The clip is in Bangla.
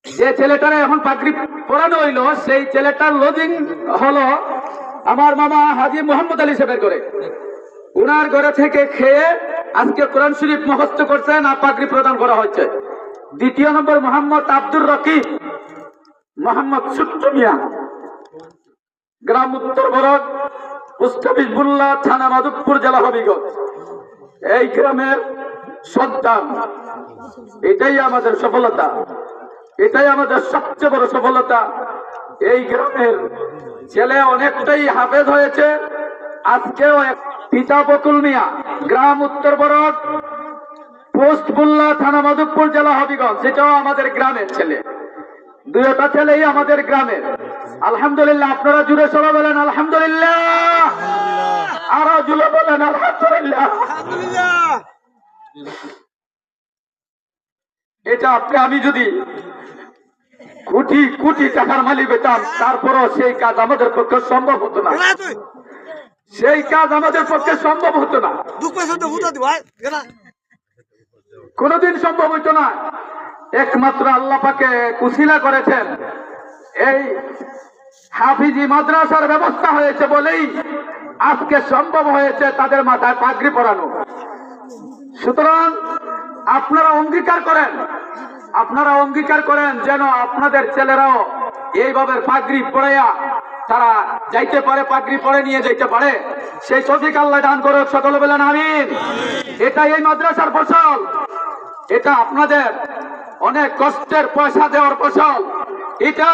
যে ছেলেটারে এখন পাগড়ি পরানো হইলো সেই ছেলেটার লজিং হলো আমার মামা হাজী মোহাম্মদ আলী সাহেবের ঘরে। উনার ঘরে থেকে খেয়ে আজকে কোরআন শরীফ মুখস্থ করছেন আর পাগড়ি প্রদান করা হচ্ছে। দ্বিতীয় নম্বর মোহাম্মদ আব্দুর রকিব মোহাম্মদ ছোট্ট মিয়া, গ্রাম উত্তর বরক, পোস্ট অফিস বুল্লা, থানা মাধবপুর, জেলা হবিগঞ্জ। এই গ্রামের সন্তান। এটাই আমাদের সফলতা, এটাই আমাদের সবচেয়ে বড় সফলতা। এই গ্রামের ছেলে অনেকটাই হাফেজ হয়েছে। আজকেও পিতা বকুল মিয়া, গ্রাম উত্তর বরক, পোস্ট বুল্লা, থানা মাধবপুর, জেলা হবিগঞ্জ, সেটাও আমাদের গ্রামের ছেলে। দুইটা ছেলেই আমাদের গ্রামের। আলহামদুলিল্লাহ। আপনারা জুড়ে সবাই বলেন আলহামদুলিল্লাহ, আরো জুড়ে বলেন আলহামদুলিল্লাহ। এটা আমি যদি কোটি কোটি টাকার মালিক হইতাম, তারপরও সেই কাজ আমাদের পক্ষে সম্ভব হতো না, সেই কাজ আমাদের পক্ষে সম্ভব হতো না, কোনদিন সম্ভব হইতো না। একমাত্র আল্লাহ পাকে কুশিলা করেছেন, এই হাফিজি মাদ্রাসার ব্যবস্থা হয়েছে বলেই আজকে সম্ভব হয়েছে তাদের মাথায় পাগড়ি পরানো। সুতরাং আপনারা অঙ্গীকার করেন যেন আপনাদের ছেলেরাও এইভাবে পাগড়ি পরাইয়া তারা যাইতে পারে, পাগড়ি পরে নিয়ে যাইতে পারে। সেই তৌফিক আল্লাহ দান করুক। সকলে বলেন আমিন। এটা এই মাদ্রাসার ফসল, এটা আপনাদের অনেক কষ্টের পয়সা দেওয়ার ফসল। এটা